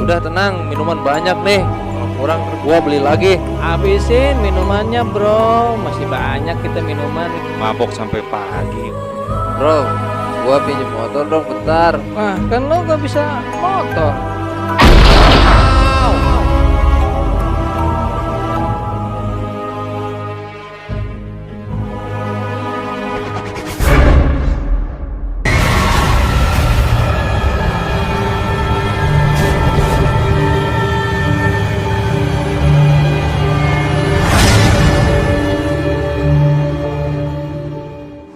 Udah tenang, minuman banyak nih. Kalau kurang gua beli lagi. Habisin minumannya bro, masih banyak kita minuman. Mabok sampai pagi. Bro, gua pinjem motor dong bentar. Wah kan lo gak bisa motor.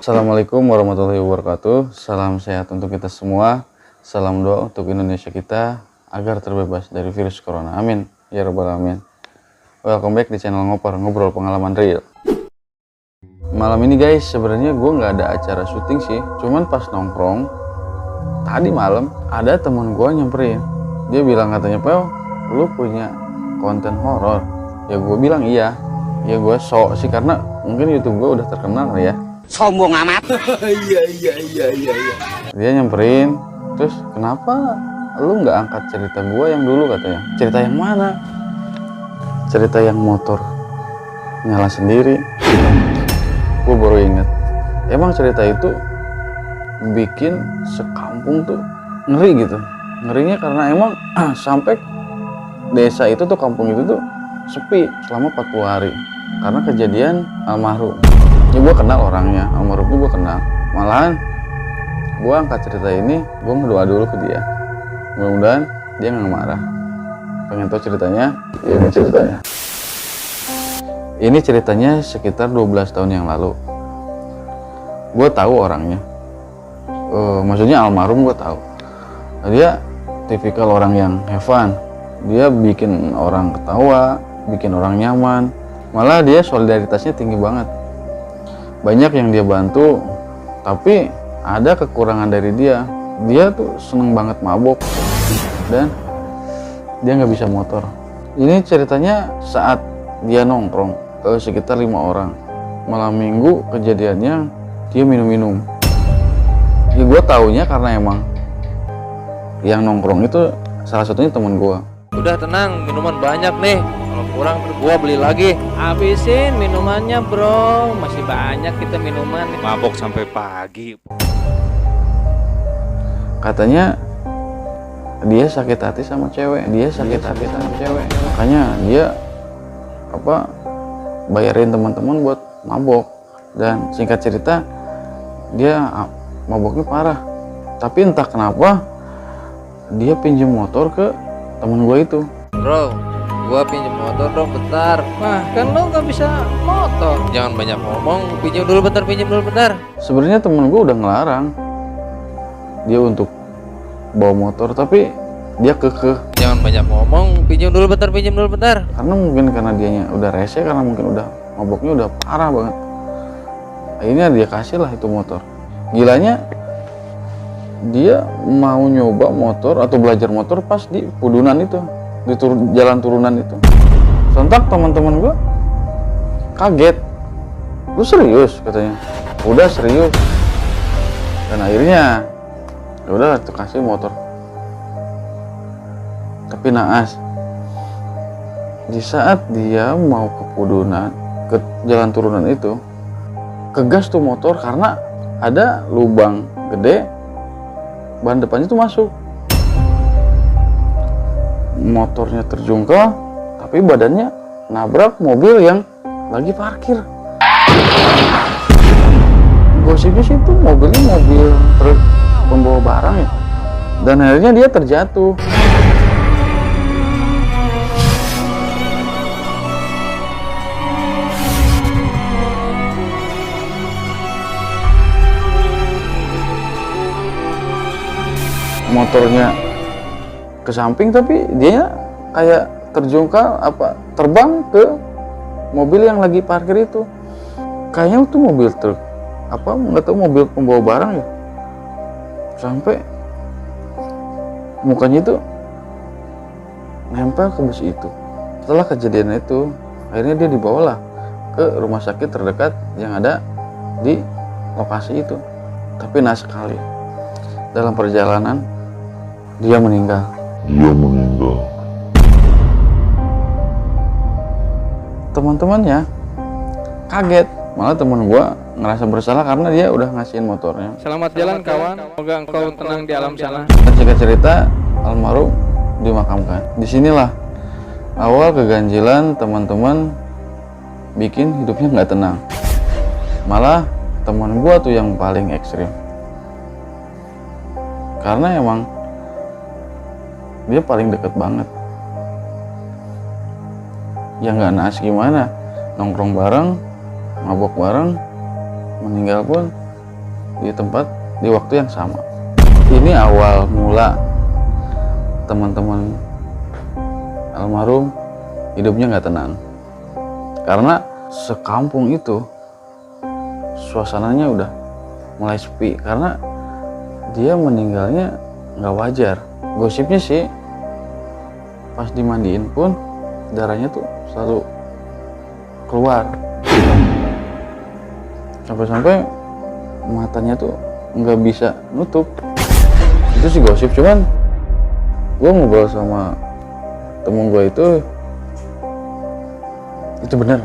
Assalamualaikum warahmatullahi wabarakatuh. Salam sehat untuk kita semua. Salam doa untuk Indonesia kita agar terbebas dari virus corona. Amin ya rabbal alamin. Welcome back di channel Ngobrol Pengalaman Real. Malam ini guys, sebenarnya gue nggak ada acara syuting sih. Cuman pas nongkrong tadi malam ada teman gue nyamperin. Dia bilang katanya, "Pel, lu punya konten horor?" Ya gue bilang iya. Ya gue sok sih karena mungkin YouTube gue udah terkenal ya. Sombong amat. Iya. Dia nyamperin, terus kenapa lu nggak angkat cerita gua yang dulu katanya? Cerita yang mana? Cerita yang motor nyala sendiri. Gua baru inget. Emang cerita itu bikin sekampung tuh ngeri gitu. Ngerinya karena emang sampai desa itu tuh, kampung itu tuh sepi selama 40 hari karena kejadian almarhum. Ya gue kenal orangnya, almarhumnya gue kenal. Malahan gue angkat cerita ini, gue ngedoa dulu ke dia. Mudah-mudahan dia nggak marah. Pengen tahu ceritanya? Ya ini ceritanya. Ini ceritanya sekitar 12 tahun yang lalu. Gue tahu orangnya. Maksudnya almarhum gue tahu. Dia tipikal orang yang have fun. Dia bikin orang ketawa, bikin orang nyaman. Malah dia solidaritasnya tinggi banget. Banyak yang dia bantu, tapi ada kekurangan dari dia. Dia tuh seneng banget mabok dan dia nggak bisa motor. Ini ceritanya saat dia nongkrong sekitar 5 orang. Malam minggu kejadiannya dia minum-minum. Ya gue taunya karena emang yang nongkrong itu salah satunya teman gue. Udah tenang, minuman banyak nih. Kalau kurang gua beli lagi. Habisin minumannya bro, masih banyak kita minuman. Mabok sampai pagi. Katanya dia sakit hati sama cewek. Makanya dia bayarin teman-teman buat mabok. Dan singkat cerita dia maboknya parah. Tapi entah kenapa dia pinjem motor ke temen gue itu. Bro, gua pinjem motor dong bentar. Wah kan lo gak bisa motor. Jangan banyak ngomong, pinjam dulu bentar. Sebenarnya temen gue udah ngelarang dia untuk bawa motor, tapi dia kekeh. Jangan banyak ngomong, pinjam dulu bentar. Karena mungkin karena dianya udah rese, karena mungkin udah maboknya udah parah banget. Akhirnya dia kasih lah itu motor. Gilanya dia mau nyoba motor atau belajar motor pas di Pudunan itu, di jalan turunan itu. Sontak teman-teman gua kaget. "Lu serius?" katanya. "Udah serius." Dan akhirnya ya udah kasih motor. Tapi naas, di saat dia mau ke Pudunan, ke jalan turunan itu, kegas tuh motor karena ada lubang gede. Ban depannya tuh masuk. Motornya terjungkal, tapi badannya nabrak mobil yang lagi parkir. Gosipnya sih itu mobilnya mobil truk pembawa barang ya. Dan akhirnya dia terjatuh. Motornya ke samping tapi dia kayak terjungkal terbang ke mobil yang lagi parkir itu. Kayaknya itu mobil truk nggak tahu, mobil pembawa barang ya. Sampai mukanya itu nempel ke bus itu. Setelah kejadian itu akhirnya dia dibawalah ke rumah sakit terdekat yang ada di lokasi itu. Tapi naas sekali, dalam perjalanan dia meninggal. dia meninggal. Teman-temannya kaget, malah temen gua ngerasa bersalah karena dia udah ngasihin motornya. Selamat jalan kawan, semoga engkau tenang di alam sana. Dan singkat cerita, almarhum dimakamkan. Disinilah awal keganjilan teman-teman bikin hidupnya nggak tenang. Malah teman gua tuh yang paling ekstrim, karena emang dia paling deket banget. Ya nggak naas gimana, nongkrong bareng, mabok bareng, meninggal pun di tempat di waktu yang sama. Ini awal mula teman-teman almarhum hidupnya nggak tenang, karena sekampung itu suasananya udah mulai sepi karena dia meninggalnya nggak wajar. Gosipnya sih pas dimandiin pun darahnya tuh selalu keluar, sampai-sampai matanya tuh nggak bisa nutup. Itu sih gosip, cuman gue ngobrol sama temen gue itu bener,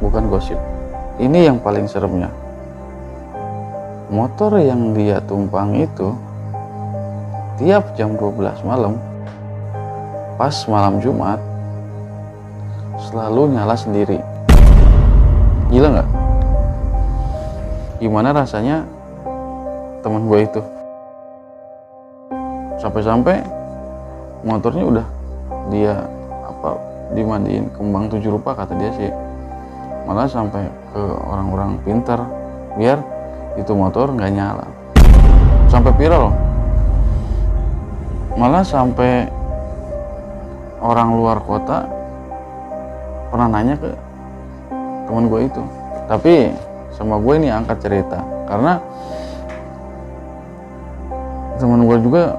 bukan gosip. Ini yang paling seremnya, motor yang dia tumpang itu tiap jam 12 malam pas malam Jumat selalu nyala sendiri. Gila nggak? Gimana rasanya teman gue itu? Sampai-sampai motornya udah dia dimandiin kembang 7 rupa kata dia sih. Malah sampai ke orang-orang pintar biar itu motor nggak nyala. Sampai viral loh. Malah sampai orang luar kota pernah nanya ke teman gue itu. Tapi sama gue ini angkat cerita karena teman gue juga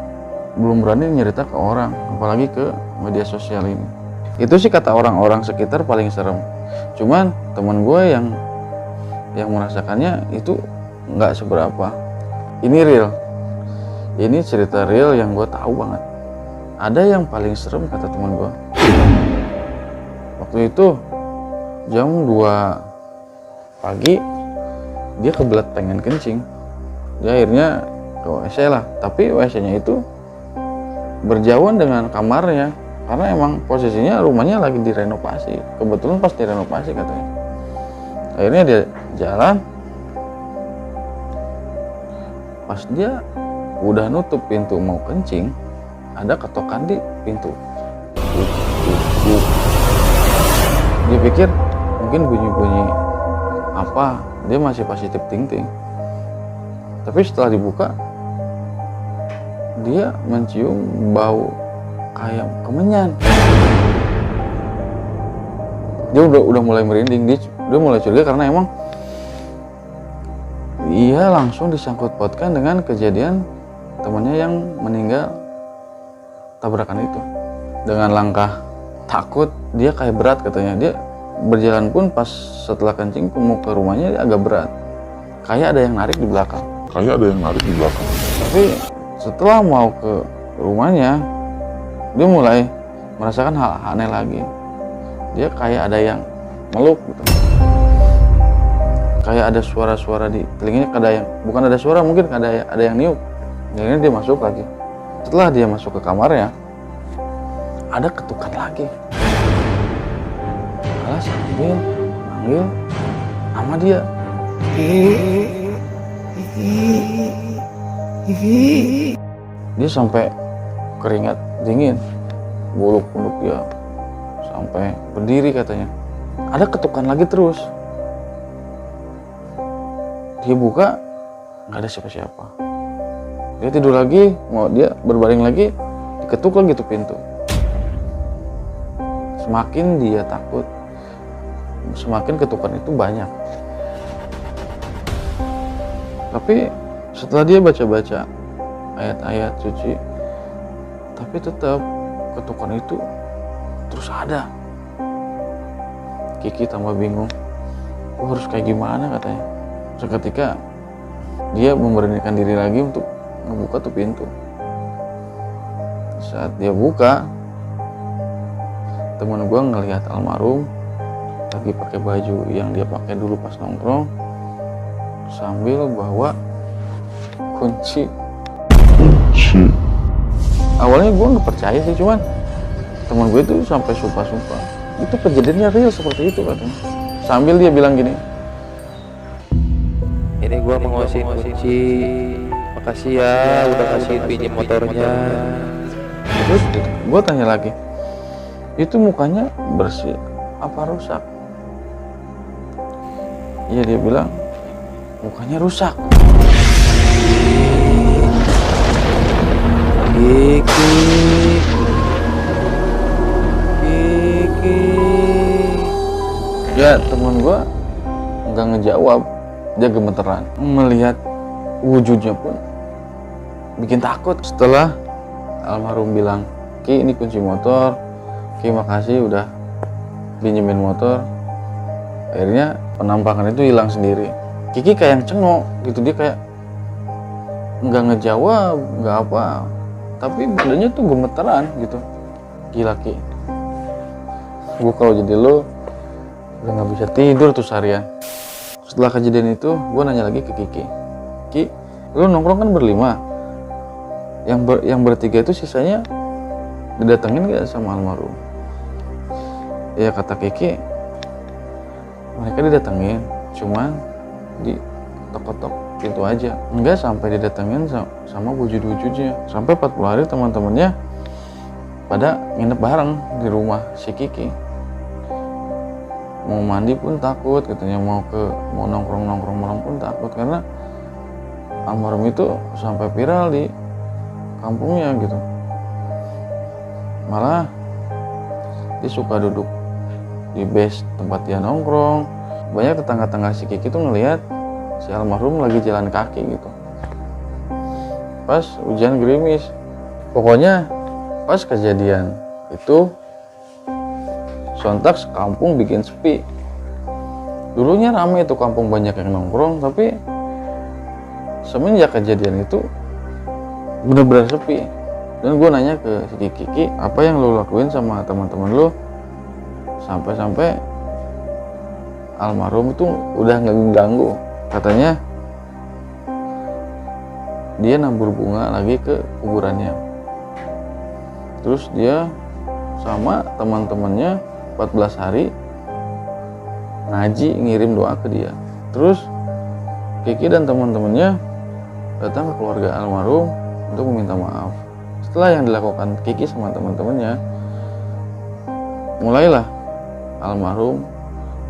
belum berani nyerita ke orang, apalagi ke media sosial ini. Itu sih kata orang-orang sekitar paling serem. Cuman teman gue yang merasakannya itu nggak seberapa. Ini real, ini cerita real yang gue tahu banget. Ada yang paling serem kata teman gue. Waktu itu jam 2 pagi dia kebelet pengen kencing. Dia akhirnya ke WC lah, tapi WC-nya itu berjauhan dengan kamarnya karena emang posisinya rumahnya lagi direnovasi. Kebetulan pas direnovasi katanya. Akhirnya dia jalan, pas dia udah nutup pintu mau kencing, ada ketokan di pintu. Dia pikir mungkin bunyi-bunyi apa, dia masih positif thinking. Tapi setelah dibuka, dia mencium bau kayak kemenyan. Dia udah mulai merinding, dia mulai curiga karena emang ia langsung disangkut pautkan dengan kejadian temannya yang meninggal tabrakan itu. Dengan langkah takut, dia kayak berat katanya. Dia berjalan pun pas setelah kencing mau ke rumahnya dia agak berat, kayak ada yang narik di belakang. Tapi setelah mau ke rumahnya, dia mulai merasakan hal aneh lagi. Dia kayak ada yang meluk gitu. Kayak ada suara-suara di telinganya, ada yang bukan ada suara, mungkin ada yang niup. Akhirnya dia masuk lagi. Setelah dia masuk ke kamarnya, ada ketukan lagi. Malah sambil manggil nama dia. Dia sampai keringat dingin, bulu kuduk dia sampai berdiri katanya. Ada ketukan lagi terus. Dia buka, nggak ada siapa-siapa. Dia tidur lagi, mau dia berbaring lagi, diketuk lagi tuh pintu. Semakin dia takut, semakin ketukan itu banyak. Tapi setelah dia baca-baca ayat-ayat suci, tapi tetap ketukan itu terus ada. Kiki tambah bingung, harus kayak gimana katanya. Seketika dia memberanikan diri lagi untuk membuka tuh pintu. Saat dia buka, temen gue ngelihat almarhum lagi pakai baju yang dia pakai dulu pas nongkrong, sambil bawa kunci. Awalnya gue nggak percaya sih, cuman teman gue itu sampai sumpah-sumpah itu kejadiannya real seperti itu katanya. Sambil dia bilang gini, Ini gua mau ngasih kunci. Makasih ya udah kasih pinjam motornya. terus gue tanya lagi, itu mukanya bersih apa rusak? Iya, dia bilang mukanya rusak. Kiki. Ya teman gue nggak ngejawab, dia gemeteran. Melihat wujudnya pun bikin takut. Setelah almarhum bilang, Ki ini kunci motor, Ki makasih udah pinjemin motor. Akhirnya penampakan itu hilang sendiri. Kiki kayak yang cengok gitu, dia kayak nggak ngejawab, nggak apa, tapi badannya tuh gemeteran gitu. Gila Ki, gue kalau jadi lo udah nggak bisa tidur tuh seharian. Setelah kejadian itu gue nanya lagi ke Kiki, Ki lo nongkrong kan berlima, yang bertiga itu sisanya didatengin gak sama almarhum? Ya kata Kiki, mereka didatengin, cuman di tok-tok pintu aja, enggak sampai didatengin sama wujud-wujudnya. Sampai 40 hari teman-temannya pada nginep bareng di rumah si Kiki. Mau mandi pun takut katanya, mau nongkrong malam pun takut, karena almarhum itu sampai viral di kampungnya gitu. Malah dia suka duduk di base tempat dia nongkrong. Banyak tetangga-tetangga si Kiki tuh ngelihat si almarhum lagi jalan kaki gitu pas hujan gerimis. Pokoknya pas kejadian itu sontak sekampung bikin sepi. Dulunya ramai itu kampung, banyak yang nongkrong, tapi semenjak kejadian itu bener-bener sepi. Dan gue nanya ke si Kiki, apa yang lo lakuin sama teman-teman lo sampai almarhum itu udah nggak ganggu? Katanya dia nabur bunga lagi ke kuburannya, terus dia sama teman-temannya 14 hari ngaji ngirim doa ke dia. Terus Kiki dan teman-temannya datang ke keluarga almarhum untuk meminta maaf. Setelah yang dilakukan Kiki sama teman-temannya, mulailah almarhum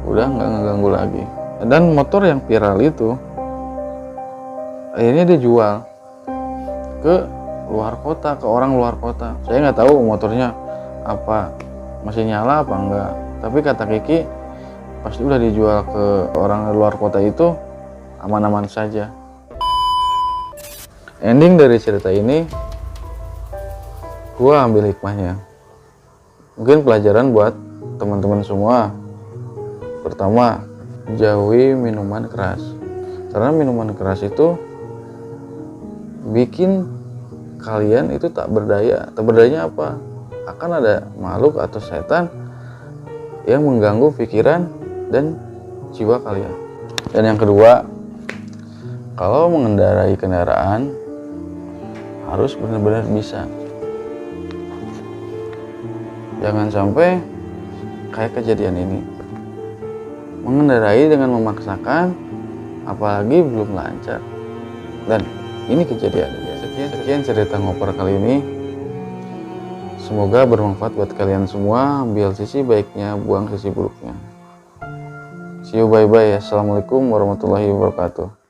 udah nggak ngeganggu lagi. Dan motor yang viral itu akhirnya dia jual ke luar kota, ke orang luar kota. Saya nggak tahu motornya apa, masih nyala apa enggak, tapi kata Kiki pasti udah dijual ke orang luar kota itu aman-aman saja. Ending dari cerita ini, gua ambil hikmahnya, mungkin pelajaran buat teman-teman semua. Pertama, jauhi minuman keras, karena minuman keras itu bikin kalian itu tak berdaya. Tak berdayanya apa? Akan ada makhluk atau setan yang mengganggu pikiran dan jiwa kalian. Dan yang kedua, kalau mengendarai kendaraan harus benar-benar bisa. Jangan sampai kayak kejadian ini, mengendarai dengan memaksakan, apalagi belum lancar. Dan ini kejadian. Sekian cerita ngoper kali ini. Semoga bermanfaat buat kalian semua. Ambil sisi baiknya, buang sisi buruknya. See you, bye bye. Assalamualaikum warahmatullahi wabarakatuh.